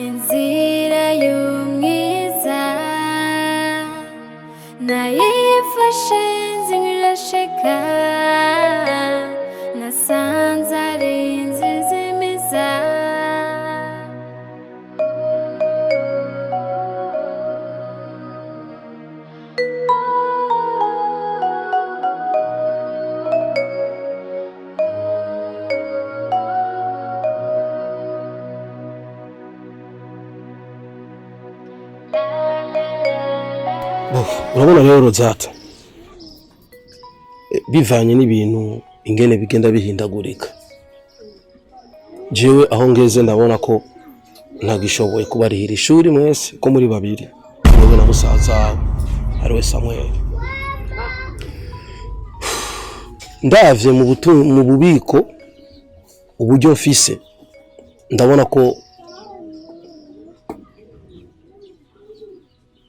Inzira y'umwiza nayifashe nzirashika nasanze ari Izimiza urabona rero Rozata bivanye n'ibintu ingene bigenda bihindagurika jewe aho ngeze ndabona ko ntagishoboye kubarihira ishuri mwese ko muri babiri wowe na musaza ariwe Samuel ndavye mu bubiko uburyo mfise ndabona ko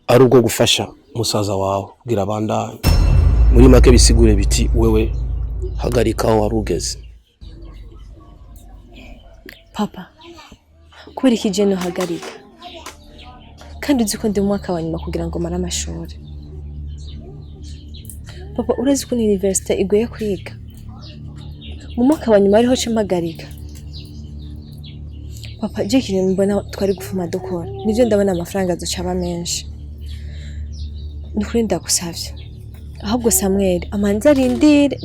ari ubwo gufasha musaza wawe kugira abandanye muri make bisigure biti wewe hagarika aho warugeze. Papa kubera iki je no hagarika kandi uzi ko ndi mu mwaka wa nyuma kugira ngo mara amashuri. Papa urazi ko university igoye kwiga mu mwaka wa nyuma ariho mpagarika. Papa je kintu mbona twari gufuma dukora nivyo ndabona amafaranga azocaba menshi. Nukuri ndagusavye ahubwo Samuel amanza arindire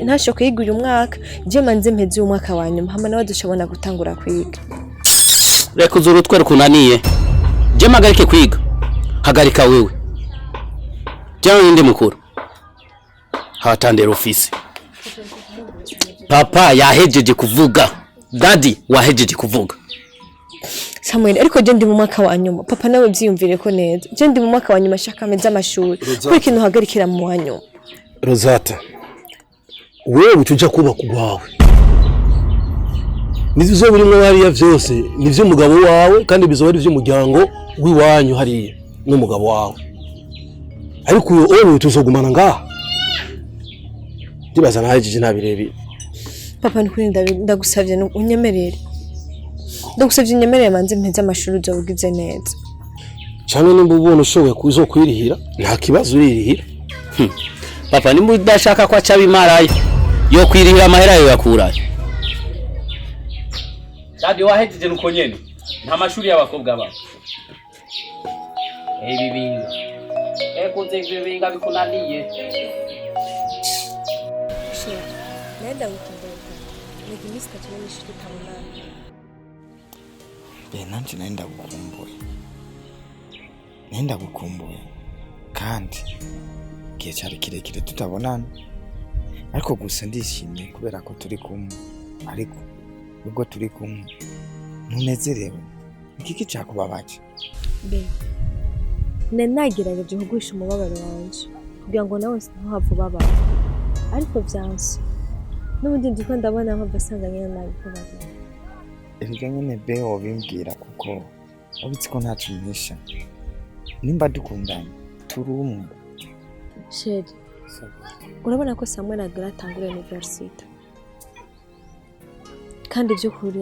ntashoko yiga uyu mwaka je manze mpeze uyu mwaka wa nyuma hama nawe dushobora gutangura kwiga. Reka uzuru twere kunaniye je magarike kwiga hagarika wewe je ninde mukuru hatandera office. Papa yahejeje kuvuga daddy wahejeje kuvuga. Samuel ariko je ndi mu mwaka wa nyuma papa nawe byiyumvire ko neza je ndi mu mwaka wa nyuma shaka ameza amashuri kuri kintu hagarikira mu wanyu. Rozata wewe tuja kuba kugwawe nivyo birimo hariya vyose nivyo umugabo wawe kandi bizoba ari vy'umuryango wiwanyu hariya n'umugabo wawe ariko uyo wewe tuzogumana ngaha ndibaza nahejeje nabirebi. Papa nikuri ndagusavye unyemerere ndagusavye unyemerere manze mpeze amashuri uzobugize neza cyane nimba ubona ushoboye kuzokwirihira nta kibazo uririhira. Papa nimba udashaka ko aca bimaraye yo kwirihira amahera yo yakuraye. Dadi wahejeje nuko nyene nta mashuri y'abakobwa ba bibinga kuze bibinga bikunaniye. Nenda gutondeka nigimista cyane ishuri kabona nanjye nenda gukumbuye kandi gihe cyari kirekire tutabonana ariko gusa ndishimye kubera ko turi kumwe ariko ubwo turi kumwe ntunezerewe iki cyakubabaje be nagerageje kugusha umubabaro wanje kugira ngo nawe ntuhave babara ariko byanse n'ubundi ndiko ndabona aho basanga nyine nabikobaje. Erega nyine be wobimbwira kuko ubitsi ko ntacu mpisha nimba dukundanye turi umwe. Sheri urabona ko Samuel agatangura university kandi byo kuri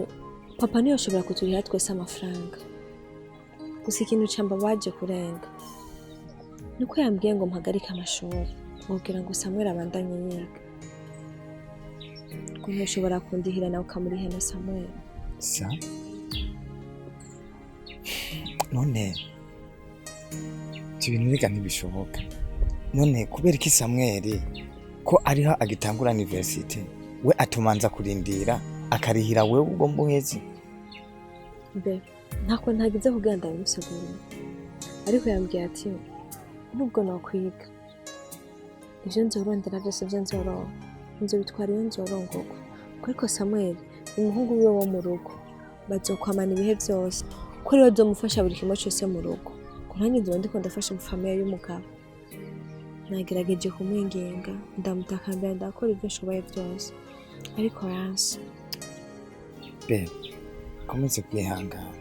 papa niyo ashobora kuturiha twese amafaranga gusa ikintu cyamba baje kurenga niko yambwiye ngo mpagarike amashuri kugira ngo Samuel abandanye yiga ko nshobora kundihira nawe ukamuriha na Samuel. Sa none ibintu reka ntibishoboka none kubera iki Samuel ko ariho agitangura university we atumanza kurindira akarihira wewe ubwo mbuhezi be ntako ntagize kuganda bimusegura ariko yambwiye ati nubwo nakwiga ivyo nzorondera byose byo nzo bitwara iyo nzorongorwa ariko Samuel umuhungu wiwe wo mu rugo bazokwamana ibihe byose ko rero zomufasha buri kimwe cyose mu rugo kuranye ndiko ndafasha famille y'umugabo nagerageje kumwingenga ndamutakambira ndakora ibyo nshoboye byose ariko yanse. Be komeze kwihangana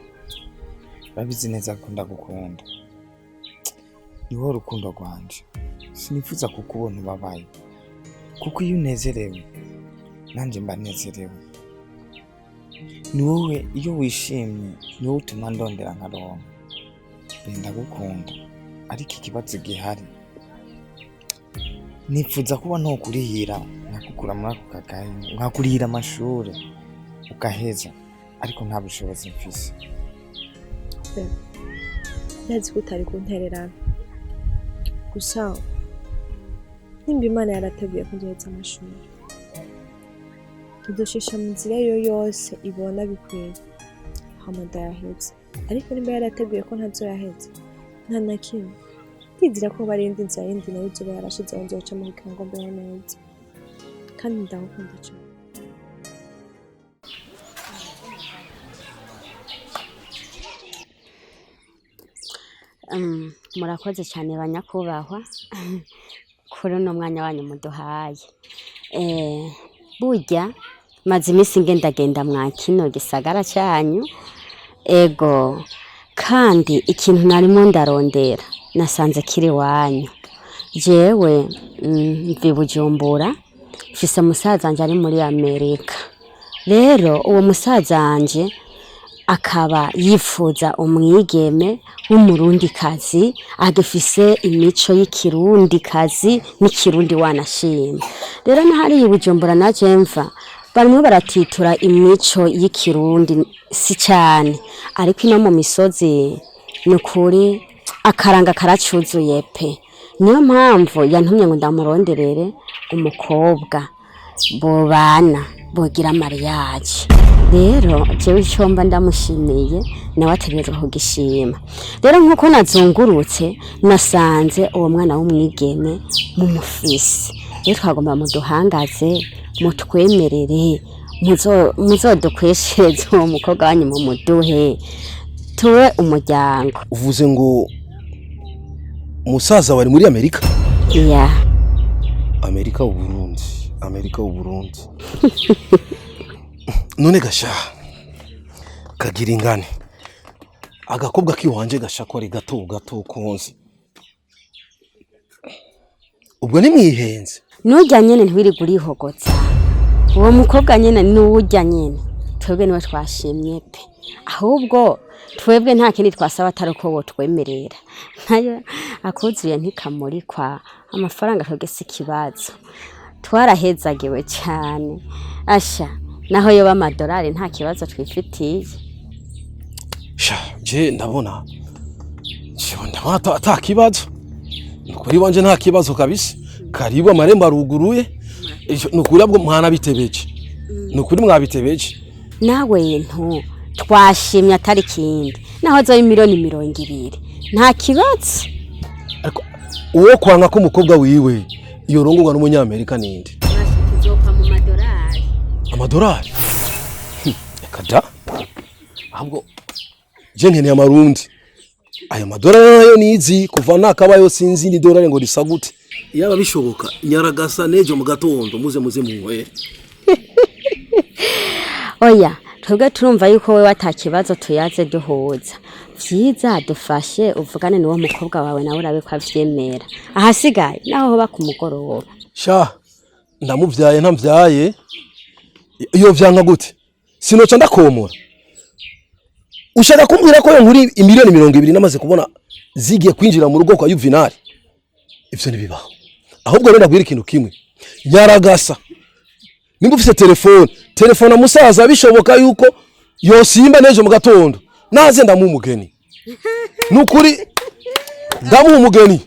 babizi neza ko ndagukunda niho rukundo rwanje sinifuza kukubona ubabaye kuko iyo unezerewe nanje mba nezerewe ni wowe iyo wishimye ni wowe utuma ndondera nkaronka ndagukunda ariko ikibazo gihari nipfuza kuba ntokurihira nkakukura muri ako kagaye nkakurihira amashuri ukaheza ariko nta bushobozi mfise ndazi ko utari kuntererana gusa nimba Imana yarateguye ko nzoheza amashuri tudushisha mu nzira yo yose ibona bikwiye hama ndayaheze ariko nimba yarateguye ko ntazoyaheza nta na kimwe ndizera ko barindi inzira yindi nayo izoba yarashizeho nzoca mu bikango mbeho neza kandi ndagukunda cyane. Murakoze cyane banyakubahwa kuri uno mwanya wanyu muduhaye. Burya maze iminsi ngendagenda mwa kino gisagara cyanyu, ego kandi ikintu narimo ndarondera nasanze kiri wanyu. Jewe mvi Bujumbura, mfise musaza wanje ari muri Amerika. Rero uwo musaza wanje akaba yifuza umwigeme w'umurundi kazi agifise imico y'ikirundi kazi n'ikirundi wanashima. Rero nahari Bujumbura naje mva barimo baratitura imico y'ikirundi si cyane, ariko ino mu misozi nukuri akaranga karacuzuye pe. Niyo mpamvu yantumye ngo ndamuronderere umukobwa bobana bogira mariage. Rero jewe icyomba ndamushimiye nawe ategerezwa kugishima. Rero nkuko nazungurutse nasanze uwo mwana w'umwigeme mu mufisi. Rero twagomba muduhangaze mutwemerere muzodukweshereze uwo mukobwa wanyu mu muduhe tuwe umuryango. Uvuze ngo musaza wari muri Amerika? Yeah. Amerika uburundi, Amerika uburundi. None gasha kagira ingane agakobwa kiwanje gashakore gato konzi ubwo ni mwihenze nujya nyene ntwirigura ihogotsa uwo mukobwa nyene nujya nyene twebwe niwe twashimye pe ahubwo twebwe nta kindi twasaba atariko bo twemerera nayo akuzuye ntikamurikwa amafaranga twegese ikibazo twarahezagiwe cyane asha naho yoba amadolari nta kibazo twifitiye. Sha je ndabona ata kibazo nukuri wanje nta kibazo kabisa. Karibu amarembo aruguruye nukuri abwo mwana bitebeje nukuri mwabitebeje nawe ntu twashimye atari kindi naho zo miliyoni 200 nta kibazo. Ariko uwo kwanga ko umukobwa wiwe iyo rongorwa n'umunyamerika ninde? Tuzopa mu madolari. Amadolari? Ekada? Ahubwo je nkeneye amarundi. Ayo madolari nayo nizi kuva nakabayo sinzi ni dolari ngo risagute. Yaba bishoboka nyaragasa nejo mu gatondo muze muwe. Oya twebwe turumva yuko we watakibazo tuyaze duhuza. Vyiza dufashe uvugane n'uwo mukobwa wawe nawe urabe ko avyemera. Ahasigaye naho hoba ku mugoroba. Sha ndamuvyaye ntamvyaye. Iyo vyanka gute? Sinoca ndakomora. Ushaka kumbwira ko nkuri imiliyoni 200 namaze kubona zigiye kwinjira mu rugo kwa Yuvinari? Ivyo nibibaho. Ahubwo rero ndabwira ikintu kimwe. Nyaragasa. Nimba ufite telefone musaza bishoboka yuko yosimba nejo mu gatondo. Naze ndamumugeni. Nukuri ndamumugeni.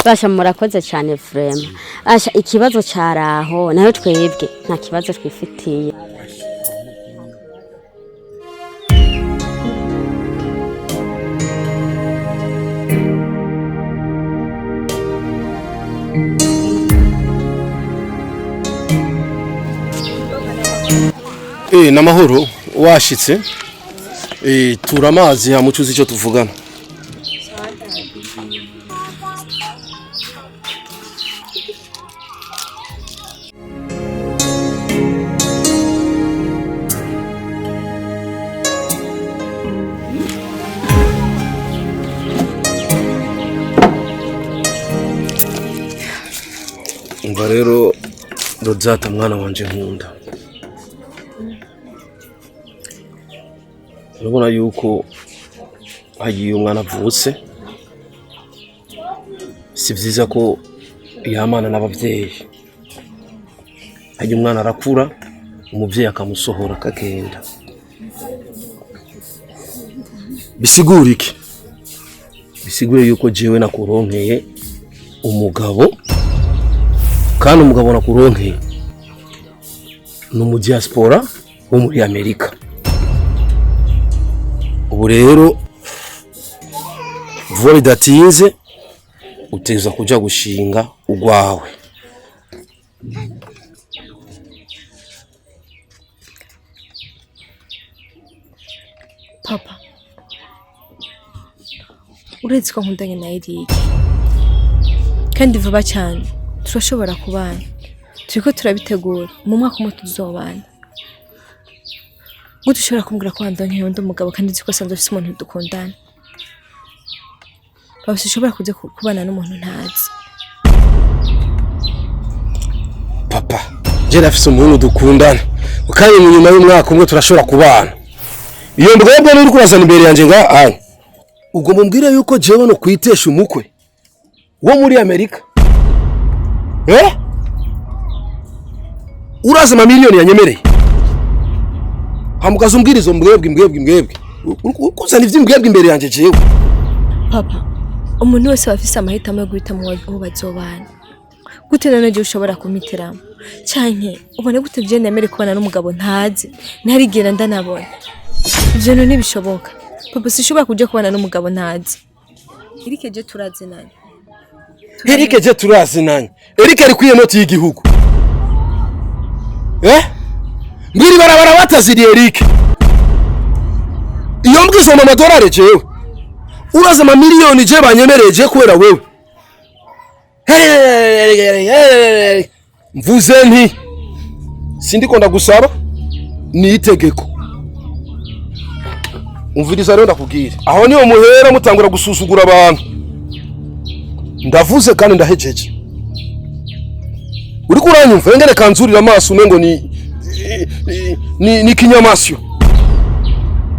Basha murakoze cyane frema. Asha ikibazo cyaraho nayo twebwe nta kibazo twifitiye. Namahoro washitse tura amazi hamucuzi icyo tuvugana. Umva rero Rozata mwana wanje nkunda urabona yuko hagiye umwana avutse si vyiza ko yamana n'abavyeyi. Hagiye umwana arakura umuvyeyi akamusohora akagenda. Bisigura iki? Bisigura yuko jewe nakuronkeye umugabo, kandi umugabo nakuronkeye n'umudiaspora wo muri Amerika. Ubu rero vuba bidatinze uteza kuja gushinga ugwawe. Papa, uretse ko nkundanye na Eric kandi vuba cyane turashobora kubana, turiko turabitegura mu mwaka umwe tuzobana. Gute ushobora kumbwira ko wandonke undi mugabo kandi uzi ko asanzwe afise umuntu dukundana? Papa, sinshobora kuja kubana n'umuntu ntazi. Papa, je nafise umuntu dukundana kandi mu nyuma y'umwaka umwe turashobora kubana. Iyo mbwebwe n'uri kurazana imbere yanje nga anye. Ubwo mumbwire yuko jewe no kwitesha umukwe wo muri Amerika. Uraza amamiliyoni yanyemereye. Hamugaza umbwirizo mbwebwe. Ukuzana ivy'imbwebwe imbere yanje jewe. Papa, umuntu wese bafise amahitamo yo guhitamo uwo bazobana. Gute none je ushobora kumitiramo? Canke ubone gute je nemere kubana n'umugabo ntazi ntarigera ndanabona? Ivyo no ntibishoboka. Papa, sinshobora kuja kubana n'umugabo ntazi. Eric je turazinanye. Eric ari kwiye noti y'igihugu. Mbiri barabara bataziriye Eric. Iyo mbwizo mu madolari jewe. Uraza amamiliyoni je banyemereye je kubera wewe. Mvuze nti sindiko ndagusaba ni itegeko. Umviriza rero ndakubwira. Aho niyo muhera mutangura gususugura abantu. Ndavuze kandi ndahejeje. Uri kuranyumva ngere kanzurira amaso umengo ni kinyamasyo.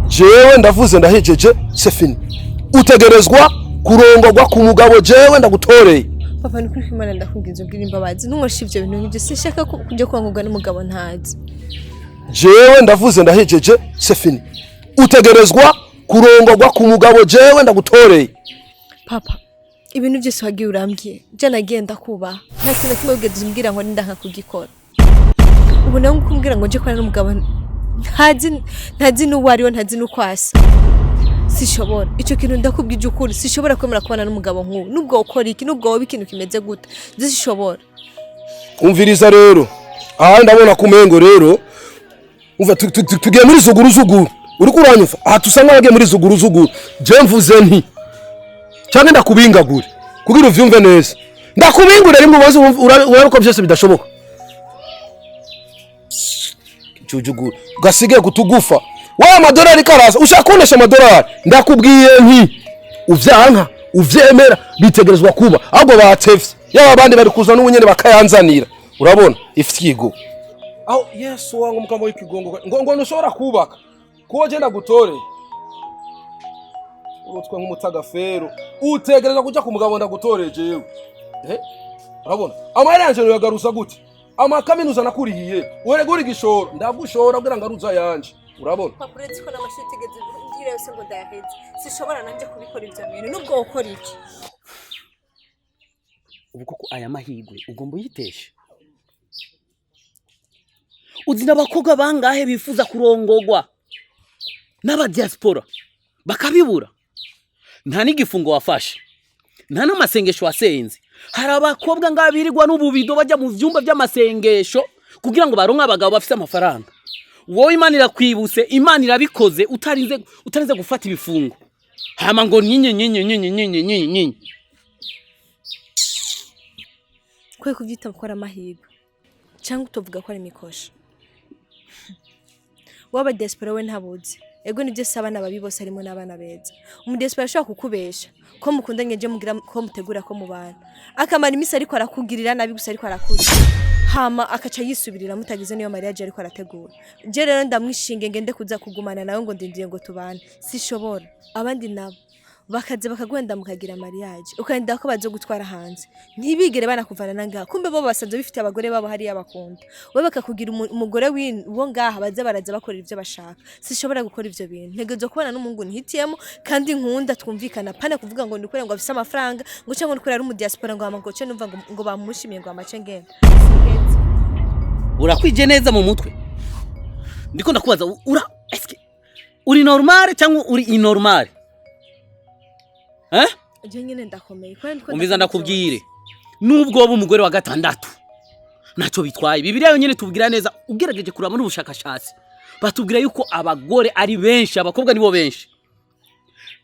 Jewe ndavuze ndahejeje c'est fini. Utegerezwa kurongorwa ku mugabo jewe ndagutoreye. Papa, ni kuri Imana ndakubwiza ubwira imbabazi. Nungoshye ivyo bintu nk'ibyo sinshaka kujya kwangurwa n'umugabo ntazi. Jewe ndavuze ndahejeje c'est fini. Utegerezwa kurongorwa ku mugabo jewe ndagutoreye. Papa, ibintu byose wagiye urambwiye je nagenda kuba nta kintu kimwe ugeze umbwira ngo ndanga kugikora. Ubu nawe ukumbwira ngo nje kwana n'umugabo ntazi n'uwo ariwe ntazi n'uko asa. Sishobora. Ico kintu ndakubwije ukuri, sishobora kwemera kubana n'umugabo nk'uwo. Nubwo ukora iki, nubwo wowe ikintu kimeze gute, sishobora. Umviriza rero. Aha ndabona kumengo rero. Umva tugiye muri zuguru. Uri kuranyumva? Aha tusanga bagiye muri zuguru. Je mvuze nti cyane ndakubingagure kugira uvyumve neza. Ndakubingura rimwe ubaze urabiko byose bidashoboka. Cyujuguru gasige kutugufa. Wa madolari karaza ushakonesha amadolari. Ndakubwiye nti uvyanka uvyemera bitegerezwa kuba ahubwo batevye. Yaba abandi bari kuza n'ubunyene bakayanzanira. Urabona ifitigo. Aho Yesu wangu mukamo w'ikigongo ngo ntushobora kubaka. Kuko je ndagutoreye. Urotwe nk'umutagafero utegereza kuja ku mugabo ndagutoreye jewe. Urabona amahera yanje yagaruza gute? Amakaminuza nakurihiye urega uri gishoro ndagushora kugira ngaruza yanje. Urabona Papa, uretse ko n'amashuri tegeze ngira yose ngo ndayaheze sishobora nanje kubikora ivyo bintu. Nubwo ukora iki? Ubu koko aya mahigwe ugomba yiteshe. Uzi n'abakobwa bangahe bifuza kurongorwa n'aba diaspora bakabibura. Nta n'igifungo wafashe, nta n'amasengesho wasenze. Hari abakobwa ngabirirwa n'ububido bajya mu vyumba by'amasengesho kugira ngo baronke abagabo bafite amafaranga. Wowe Imana irakwibuse, Imana irabikoze utarinze gufata ibifungo. Hama ngo nyinyi. Kwe kuvyita gukora amahirwe cyangwa utovuga ko ari mikosha. Waba diaspora we ntabuzi. Ego nibyo sabana babi bose arimo n'abana beza. Diaspora ashaka kukubesha ko mukundanye je mugira ko mutegura ko mubana. Akamara imisi ariko arakugirira nabi gusa ariko arakuri. hama akaca yisubirira mutagize niyo mariage ariko arategura je rero ndamwishinge ngende kuza kugumana nawe ngo ndindiye ngo tubane sishobora abandi nabo bakaze bakagwenda mukagira mariage ukagenda ko bazo gutwara hanze ntibigere banakuvana nangaha kumbe bo basanze bifite abagore babo hari yabakunda we bakakugira umugore wo ngaha baza baraza bakora ivyo bashaka sishobora gukora ivyo bintu ntegezo kubana n'umungu ntihitiyemo kandi nkunda twumvikana pana kuvuga ngo ndikore ngo afise amafaranga ngo cyangwa ndikore ari mu diaspora ngo amagoce numva ngo bamushimiye ngo amace ngene urakwije neza mu mutwe ndiko ndakubaza uri normal cyangwa uri inormal je nyene ndakomeye umviza ndakubwire nubwo wowe umugore wa gatandatu naco bitwaye bibiliya yonyene tubwira neza ugerageje kurama n'ubushakashatsi batubwira yuko abagore ari benshi abakobwa nibo benshi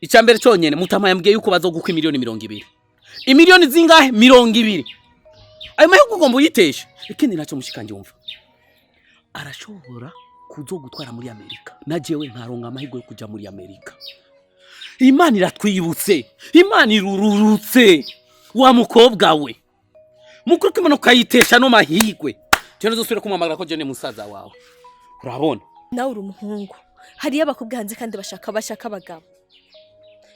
icyambere cyonyene mutama yambwiye yuko bazogukwa miliyoni 200 imiliyoni zingahe 200 ayo mahirwe ugomba uyitesha ikindi naco mushikanje wumva arashobora kuzogutwara muri Amerika najewe nkaronka amahirwe yo kuja muri Amerika Imana iratwibutse Imana irururutse wa mukobwa we mukuru kimano kayitesha no mahirwe cyane zosubira kumamagara ko jene musaza wawe urabona nawe uri umuhungu hari abakobwa hanze kandi bashaka abagabo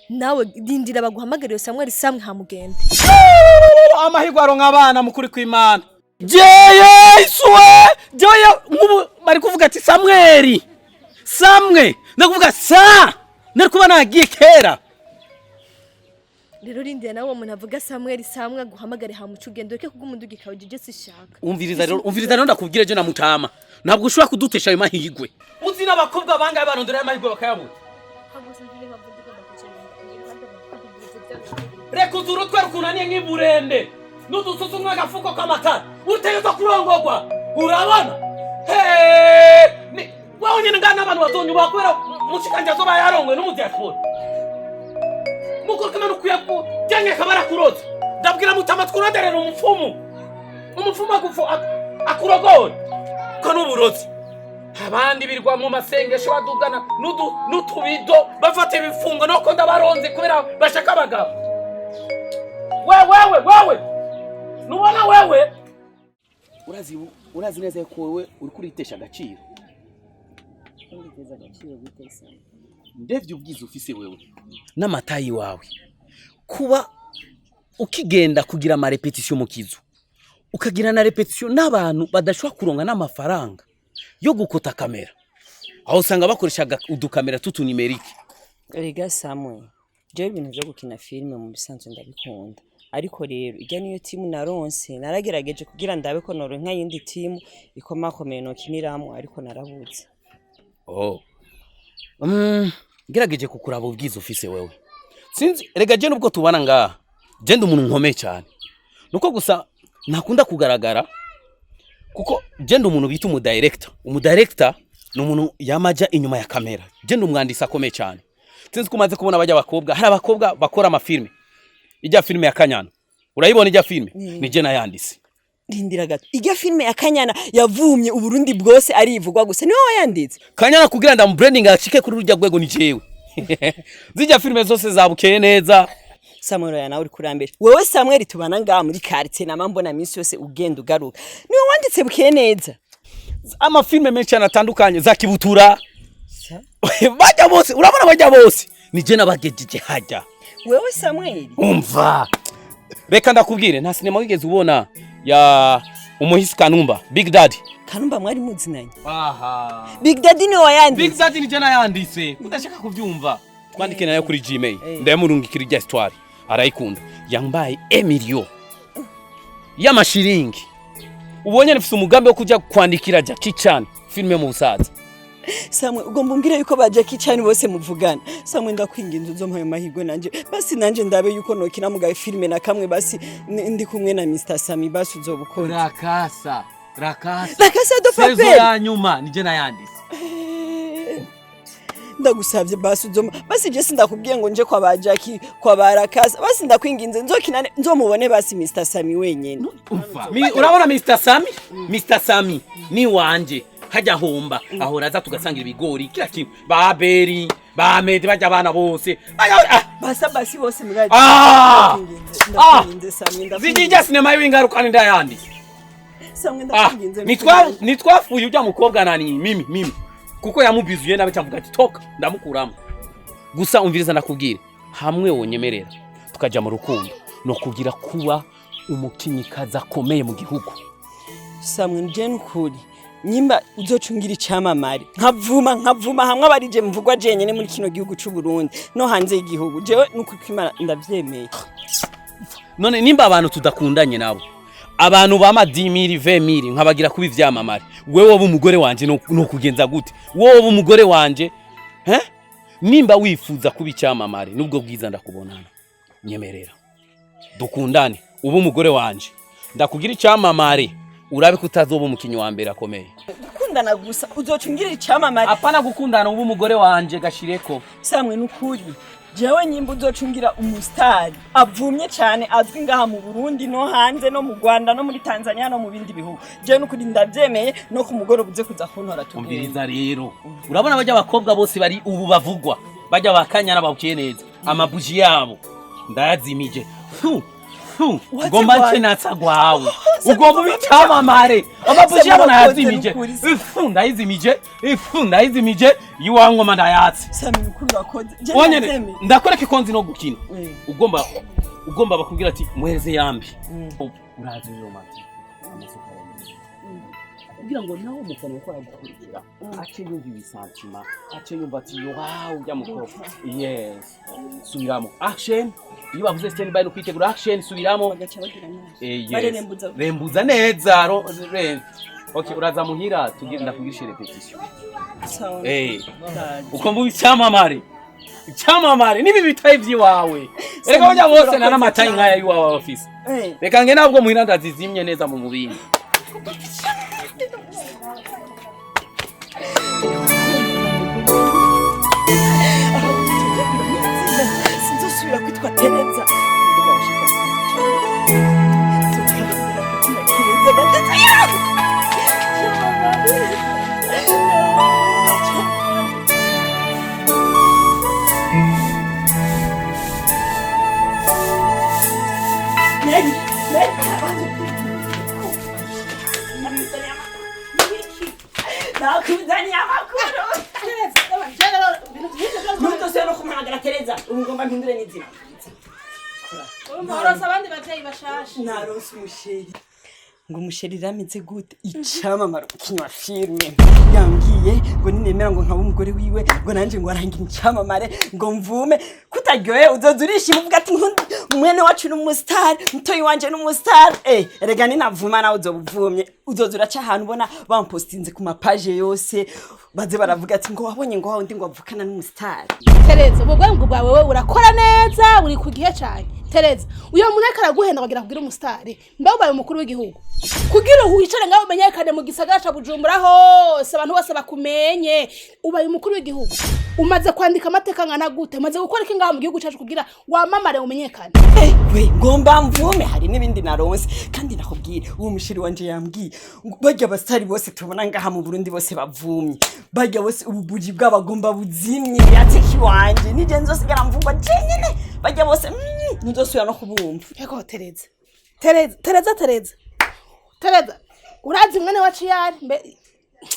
nawe dindira baguhamagariye Samuel samwe hamugende amahirwe aronka abana mukuri kw'Imana Yesuwe joya nkubu bari kuvuga ati Samwe ndakuvuga narikuba nagiye kera rero rindira nawe umuntu avuga Samuel samwe aguhamagare hamucu ugende reke kugumundugi kawe jeje sishaka umviriza rero ndakubwire je na mutama ntabwo ushobora kudutesha ayo mahirwe uzi n'abakobwa bangaye barondera ayo mahirwe bakayabura reka uzuru twari kunaniye nk'iburende n'udususu nk'agafuko k'amakara uteyeza kurongogwa urabona waho nyine ngana abantu bazonyuba kubera mushikanje azoba yarongwe n'umudiaspora mukuru kimano ukwiye kujyanye kabara kuroza ndabwira mutama twuroderera umupfumu akurogora ko n'uburozi abandi birwa mu masengesho badugana n'utubido bafata ibifungo no ko ndabaronze kubera bashaka abagabo wewe nubona wewe urazi neza ko wewe uri kuritesha agaciro ndevye ubwiza ufise wewe n'amatayi wawe kuba ukigenda kugira ama repetition mu kizu ukagira na repetition n'abantu badashobora kuronga n'amafaranga yo gukota kamera aho usanga bakoreshaga udukamera tutunimerike Erega Samuel je ibintu byo gukina filme mu bisanzwe ndabikunda ariko rero ijya niyo timu naronse naragerageje kugira ndabe ko noro nka yindi timu ikomakomeye no kiniramo ariko narabuze gerageje kukuraba ubwiza ufise wewe sinzi erega je nubwo tubana ngaha je ndi umuntu nkomeye cyane nuko gusa nakunda kugaragara kuko je ndi umuntu bita umudirector ni umuntu yamaja inyuma ya kamera je ndi umwandisi akomeye cyane sinzi kumaze kubona bajya abakobwa hari abakobwa bakora amafilme ijya filme ya Kanyana urayibona ijya filme ni je nayandise rindira gato ijya filme ya Kanyana yavumye uburundi bwose ari ivugwa gusa niwe wayanditse Kanyana kugira nda branding ashike kuri rujya gwego ni jewe zijya filme zose zabukeye neza Samuel yana uri kurambere wewe Samuel tubana ngaha muri quartier na mbona minsi yose ugenda ugaruka niwe wanditse bukeye neza amafilme menshi anatandukanye za kibutura bajya bose urabona bajya bose ni je nabagejeje hajya wewe Samuel umva reka ndakubwire nta sinema wigeze ubona ya umuhisi Kanumba Big Daddy Kanumba mwari muzinanye Big Daddy ni wayanditse Big Daddy ni je nayanditse udashaka kubyumva twandike nayo kuri Gmail ndayamurungikira ijya histoire arayikunda yambaye Emilio y'amashiringi ubonye nifise umugambi wo kujya kwandikira Jackie Chan filme mu busaza Samuel ugomba umbwire yuko ba Jackie Chan bose muvugana Samuel ndakwinginze uzompaye mahirwe nanje basi nanje ndabe yuko nokina mugaye filme na kamwe basi ndi kumwe na Mr Sammy basi uzobukora rakasa do papel sezo ya nyuma nije nayandise ndagusavye basi uzoma basi je sindakubwiye ngo nje kwa ba Jackie kwa barakasa basi ndakwinginze nzokina nzomubone basi Mr Sammy wenyene urabona Mr Sammy ni wanje hajya homba aho raza tugasangira ibigori kila kintu baberi bamede bajya abana bose basi bose muraje zijija sinema y'ingaruka ndayandi Samwe ndakwinginze. Nitwafuye ujya mukobwa nani mimi. Kuko yamubizuye nabe cyavuga ati toka ndamukuramo. Gusa umviriza nakubwire hamwe wonyemerera tukaja mu rukundo no kugira kuba umukinyikaza akomeye mu gihugu. Samwe nje n'ukuri nyimba uzocungira icamamare nkavuma hamwe abarije mvugwa jenyene muri kino gihugu c'u Burundi no hanze y'igihugu jewe nuko kwimara ndavyemeye. None nimba abantu tudakundanye nabo abantu bama 10,000 20,000 nkabagira kuba ivyamamare wewe wowe umugore wanje no kugenza gute wowe wowe umugore wanje nimba wifuza kuba icyamamare nubwo bwiza ndakubonana nyemerera dukundane ubu umugore wanje ndakugira icyamamare urabe kutazoba umukinyi wa mbere akomeye. Gukundana gusa uzocungira icamamare apana gukundana ubu umugore wanje gashireko. Samwe n'ukuri jewe nyimba uzocungira umusitari avumye cyane azwi ngaha mu Burundi no hanze no mu Rwanda no muri Tanzania no mu bindi bihugu jewe n'ukuri ndavyemeye no ku mugore buze kuza kuntora tubwire. Umviriza rero urabona bajya abakobwa bose bari ubu bavugwa bajya bakanyana babukiye neza amabuji yabo ndayazimije ugomba ncenatsa gwawe ugomba ubicamamare amabuji yabo ndayazimije ndayizimije yiwangoma ndayatse. Samwe n'ukuri wakoze Onyene ndakora kikonzi no gukina ugomba bakubwira ati muheze yambi urazi romantic amasuka kugira ngo nawe mukane ko yagukurikira ace yumva ibisantima ace yumva ati wow ujya mukoro yes subiramo action iyo bavuze stand by no kwitegura action subiramo rembuza neza okay uraza muhira tugira ndakugisha repetition ukomba icyamamare nibi bitaye vyiwawe reka bajya bose na namatayi nkaya yiwawe office reka nge nabwo muhira ndazizimye neza mu mubindi. Sinzosubira kwitwa Tereza. Nakuzania makuru. Muto seno kumagara Tereza ungomba mpindure n'izina. Orosa abandi bavyeyi bashasha. Naronse umusheri. Ngo umusheri rameze gute icamamara kinywa filme yambwiye ngo ninemera ngo nkaba umugore wiwe ngo nanje ngo arangira icamamare ngo mvume kutaryoye uzozurisha ivuga ati mwene wacu n'umustar mutoyi wanje n'umustar erega ninavuma nawe uzobuvumye uzozura cha ahantu ubona bampostinze ku mapage yose baze baravuga ati ngo wabonye ngo wundi ngo avukana n'umustar. Tereza ubwo bwawe wewe urakora neza uri ku gihe cyane. Tereza uyo muneka araguhenda kugira kugira umustar mbe ubaye umukuru w'igihugu kugira wicare ngaho umenyekane mu gisagara ca Bujumbura hose abantu bose bakumenye ubaye umukuru w'igihugu umaze kwandika amateka ngana gute umaze gukora iki ngaho mu gihugu cyacu kugira wamamare umenyekane. We ngomba mvume hari n'ibindi naronse kandi nakubwire uwo mushiri wanje yambwiye bajya abastari bose tubona ngaha mu Burundi bose bavumye bajya bose ububuji bw'abagomba buzimye yateki wanje nije nzosigara mvugwa jenyene bajya bose nzosubira no kubumva. Yego Tereza urazi mwana wacu yari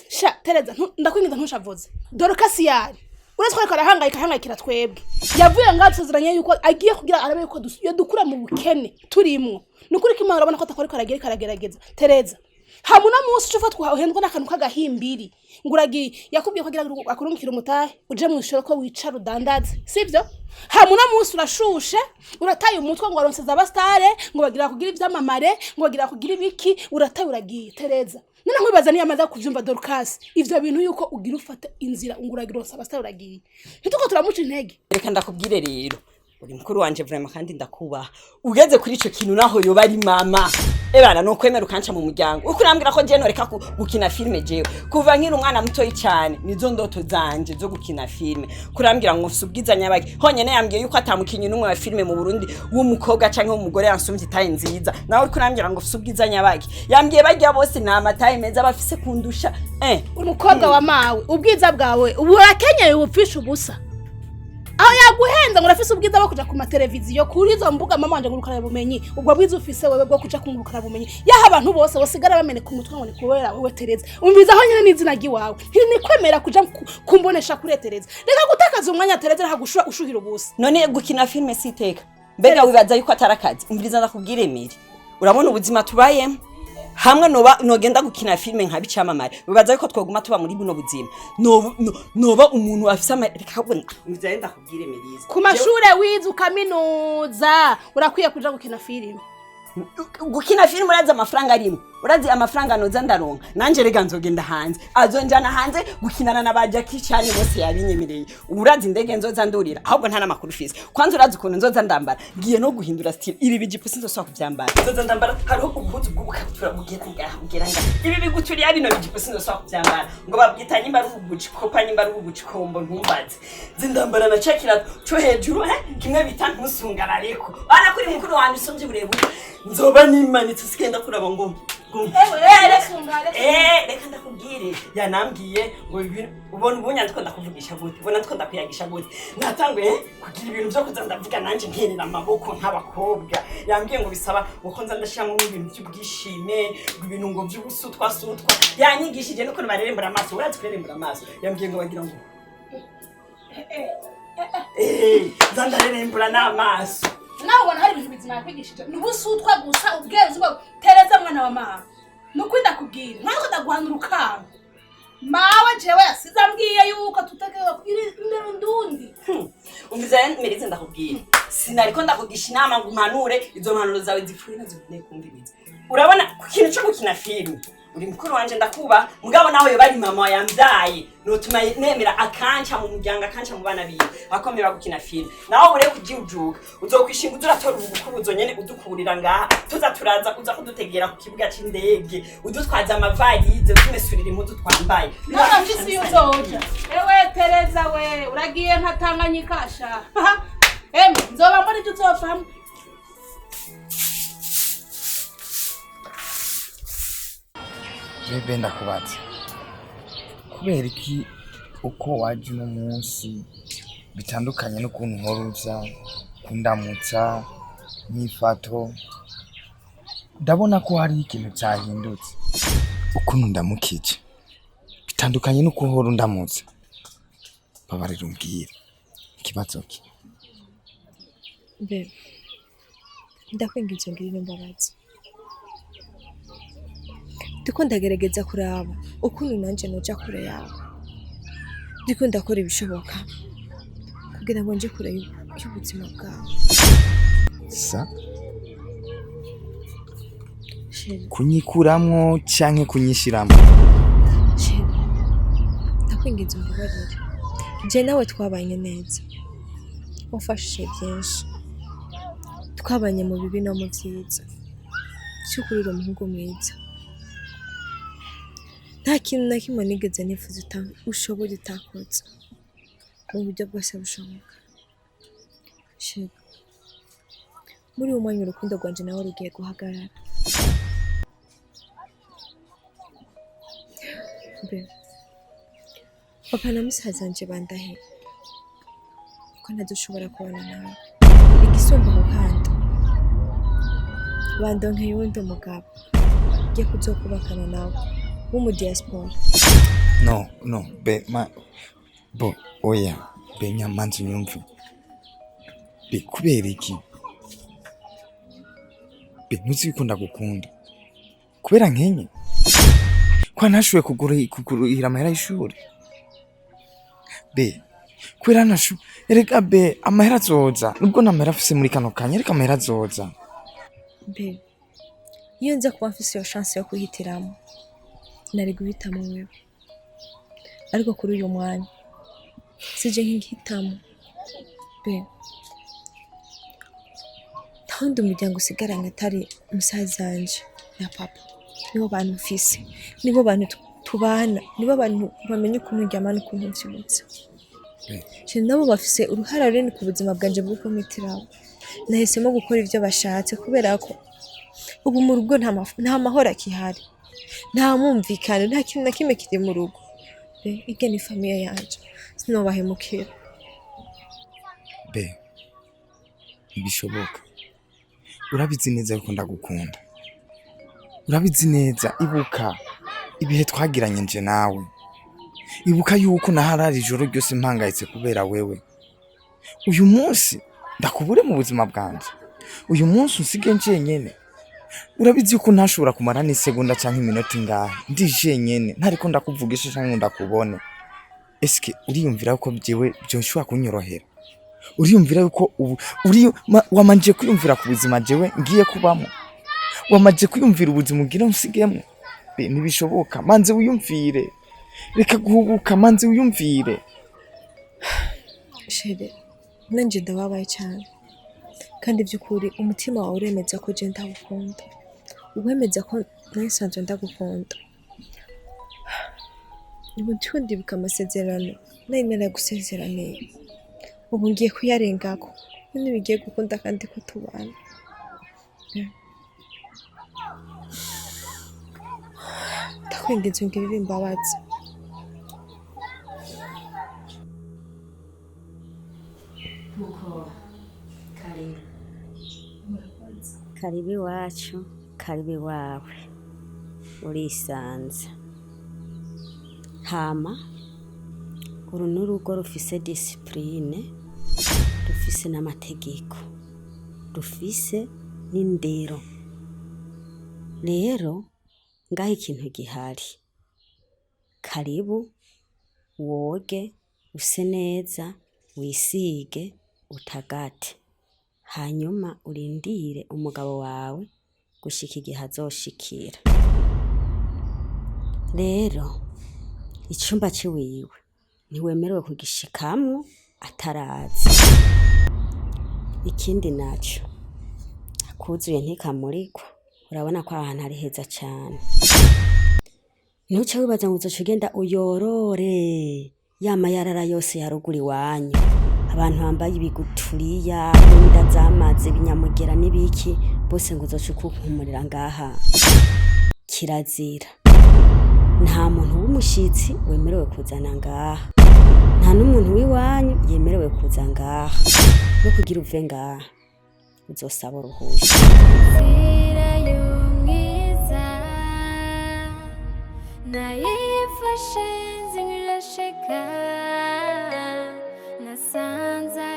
sha Tereza ndakwingiza ntushavuze Dorcas yari urazi ko arahangayikira twebwe yavuye ngatuziranye yuko agiye kugira arabe yuko dukura mu bukene turimo nukuri ko Imana urabona ko atakora karagerageza. Tereza hamuna munsi cyo fatwa uhendwa n'akantu kagahimbiri nguragiye yakubwiye ko agira akurungikira umutahe uje mu ishoro ko wicara udandaze sivyo hamuna munsi urashushe urataye umutwe ngo aronseza abastare ngo bagira kugira ivyamamare ngo bagira kugira ibiki urataye uragiye. Tereza none nkwibaza niyo amaza kuvyumva Dorcas ivyo bintu yuko ugira ufata inzira nguragira abastare uragiye ntituko turamuca intege. Reka ndakubwire rero uri mukuru wanje vraiment kandi ndakubaha ugeze kuri ico kintu naho yoba ari mama ebana no kwemera ukanca mu muryango uko urambwira ko je noreka gukina filme jewe kuva nkiri umwana mutoyi cyane nizo ndoto zanje zo gukina filme kurambwira ngo usubwizanya baki honyene yambwiye yuko atamukinyi numwe wa filme mu Burundi w'umukobwa canke w'umugore yansumvye itaye nziza nawe uri kurambwira ngo usubwizanya baki yambwiye bajya bose na amataye meza bafise kundusha umukobwa wa mawe ubwiza bwawe ubu urakenyeye ubupfisha ubusa aho yaguhenza ngo urafise ubwiza bwo kuja ku mateleviziyo kuri izo mbuga mama wanje ngurukana bumenyi ubwo bwiza ufise wewe bwo kuja kungurukana bumenyi yaha abantu bose basigara bamene ku mutwe ngo ni kubera wewe Tereza umviza aho nyene n'izina giwawe ni kwemera kuja kumbonesha kuri Tereza reka gutakaza umwanya Tereza ntagushura ushuhira ubusa none gukina filme siteka mbega wibaza yuko atarakazi umviriza ndakubwira Emiri urabona ubuzima tubayemo hamwe nogenda gukina filme nka bicamamare wibaza yuko twoguma tuba muri buno buzima noba umuntu afise reka ubona umviriza ndakubwira Emiri ku mashure wize ukaminuza urakwiye kuja gukina filme gukina filme urazi amafaranga arimo urazi amafaranga noza ndaronka nanje rega nzogenda hanze azonjana hanze gukinana na bajaki cyane bose yabinyemereye urazi ndege nzoza ndurira ahubwo nta namakuru fise kwanza urazi ukuntu nzoza ndambara ngiye no guhindura style ibi bijipo sinzoswa kuvyambara nzoza ndambara hariho ubuhuzu bw'ubukabutura bugera ngaha ibi biguturiye bino bijipo sinzoswa kuvyambara ngo babwita nyimba ari ubucikopa nyimba ari ubucikombo ntumbaze zindambara na cekira cyo hejuru kimwe bita ntusungana ariko bana kuri mukuru wanje usomje burebure nzoba nimanitse sikenda kuraba ngo reka ndakubwire yanambwiye ngo ubona ubunya ndiko ndakuvugisha gute ubona ndiko ndakuyagisha gute natanguye kugira ibintu byo kuza ndavuga nanje nterera amaboko nk'abakobwa yambwiye ngo bisaba uko nza ndashiramo ibintu by'ubwishime ibintu ngo by'ubusutwa yanyigishije nuko barerembura amaso urazi kurerembura amaso yambwiye ngo bagira ngo zandarerembura n'amaso nawe ubona hari ibintu bizima yakwigishije n'ubusutwa gusa ubwenge bwo Tereza mwana wa mama nukwinda kubwira ntabwo ndaguhanura ukanga mawe jewe yasize ambwiye yuko tutakewe kugira indero ndundi umviza Merize ndakubwira sinariko ndakugisha inama ngo umpanure izo mpanuro zawe zipfuye nazo kumviriza urabona ku kintu cyo gukina filme uri mukuru wanje ndakuba mugabo nawe yo bari mama yambyaye notuma nemera akanca mu muryango akanca mu bana biwe akomera gukina filme nawe ure kujiujuka uzokwishinga uzuratora ubukubuzo nyene udukurira ngaha tuza turaza uza kudutegera ku kibuga c'indege udutwaza amavalize tumesurira impuzu twambaye none mfisi yuzoja ewe Tereza we uragiye ntatanganyikasha nzoba mbona icyo uzofamo Bebe ndakubaza kubera iki uko waje uno munsi bitandukanye n'ukuntu nkoruza kundamutsa nyifato ndabona ko hari ikintu cyahindutse ukuntu ndamukije bitandukanye n'uko uhora undamutsa babarira umbwira ikibazo ki Bebe ndakwinginze ngirira imbabazi ndiko ndagerageza kuraba ukuntu nanje noja kure yawe ndiko ndakora ibishoboka kugira ngo nje kure y'ubuzima bwawe sa kunyikuramwo canke kunyishiramwo ndakwinginze umbabarire je nawe twabanye neza wafashije byinshi twabanye mu bibi no mu byiza cyukurira umuhungu mwiza nta kintu na kimwe nigeze nifuza ushobora utakoze mu buryo bwose bushoboka muri uwo mwanya urukundo rwanje nawe rugiye guhagarara papa na musaza wanje bandahe ko ntadushobora kubana nawe igisumba aho kandi bandonkeye wundi mugabo ugiye kuzokubakana nawe mu diaspora no bo oya be nyamanzi nyumve be kubera iki be ntuzi ko ndagukunda kubera nkenye kwa nashuwe kugurira amahera y'ishuri be kubera nashu erega be amahera azoza nubwo namahera afise muri kano kanya reka amahera azoza be iyo nza kuba mfise iyo chance yo kuhitiramo nari guhitamo wewe ariko kuri uyu mwanya sije nk'ihitamo be ntawundi umuryango usigaranye atari musaza wanje na papa nibo bantu mfise nibo bantu tubana nibo bantu bamenye ukuntu njyamana ukuntu nsyibutse nabo bafise uruhara runini ku buzima bwanje bwo kumitiraho nahisemo gukora ibyo bashatse kubera ko ubu mu rugo nta mahoro akihari nta mwumvikano nta kintu na kimwe kiri mu rugo ige ni famiye yanje sinobahemukira be ntibishoboka. Urabizi neza yuko ndagukunda, urabizi neza. Ibuka ibihe twagiranye nje nawe, ibuka yuko naharari ijoro ryose mpangayitse kubera wewe. Uyu munsi ndakubure mu buzima bwanje, uyu munsi usige njenyene. Urabizi yuko ntashobora kumara n'isegonda canke iminota ingahe ndi jenyene ntariko ndakuvugisha canke ndakubone. Eske uriyumvira yuko byewe byoshobora kunyorohera? Uriyumvira yuko ubu wamanje kwiyumvira ku buzima jewe ngiye kubamo? Wamanje kwiyumvira ubuzima ugira unsigemo? Ntibishoboka, manze wiyumvire. Reka guhubuka, manze wiyumvire. Shere, nanje ndababaye cyane. Kandi by'ukuri umutima wawe uremeza ko je ndagukunda. Uwemeza ko nasanzwe ndagukunda. Ubu ndiho ndibuka amasezerano nari naragusezeraniye. Ubu ngiye kuyarengako. None bigiye gukunda kandi ko tubana. Ndakwinginze ungirire imbabazi. Nuko karibu iwacu, karibu iwawe, urisanze. Hama uru n'urugo rufise disipurine, rufise n'amategeko, rufise n'indero. Rero ngaho ikintu gihari, karibu woge, use neza, wisige, utagate, hanyuma urindire umugabo wawe gushika igihe azoshikira. Rero icumba ciwiwe ntiwemerewe kugishikamwo ataraza. Ikindi naco, akuzuye ntikamurikwa, urabona ko ahantu ari heza cane. Ntuce wibaza ngo uzoca ugenda uyorore ya mayarara yose ya ruguru iwanyu, abantu bambaye ibiguturiya, inda zamaze, ibinyamugera n'ibiki, bose ngo uzoca ukukumurira ngaha. Kirazira. Nta muntu w'umushitsi wemerewe kuzana ngaha, nta n'umuntu w'iwanyu yemerewe kuza ngaha. No kugira uve ngaha uzosaba uruhusha. Inzira y'umwiza nayifashe nzirashika, nasanze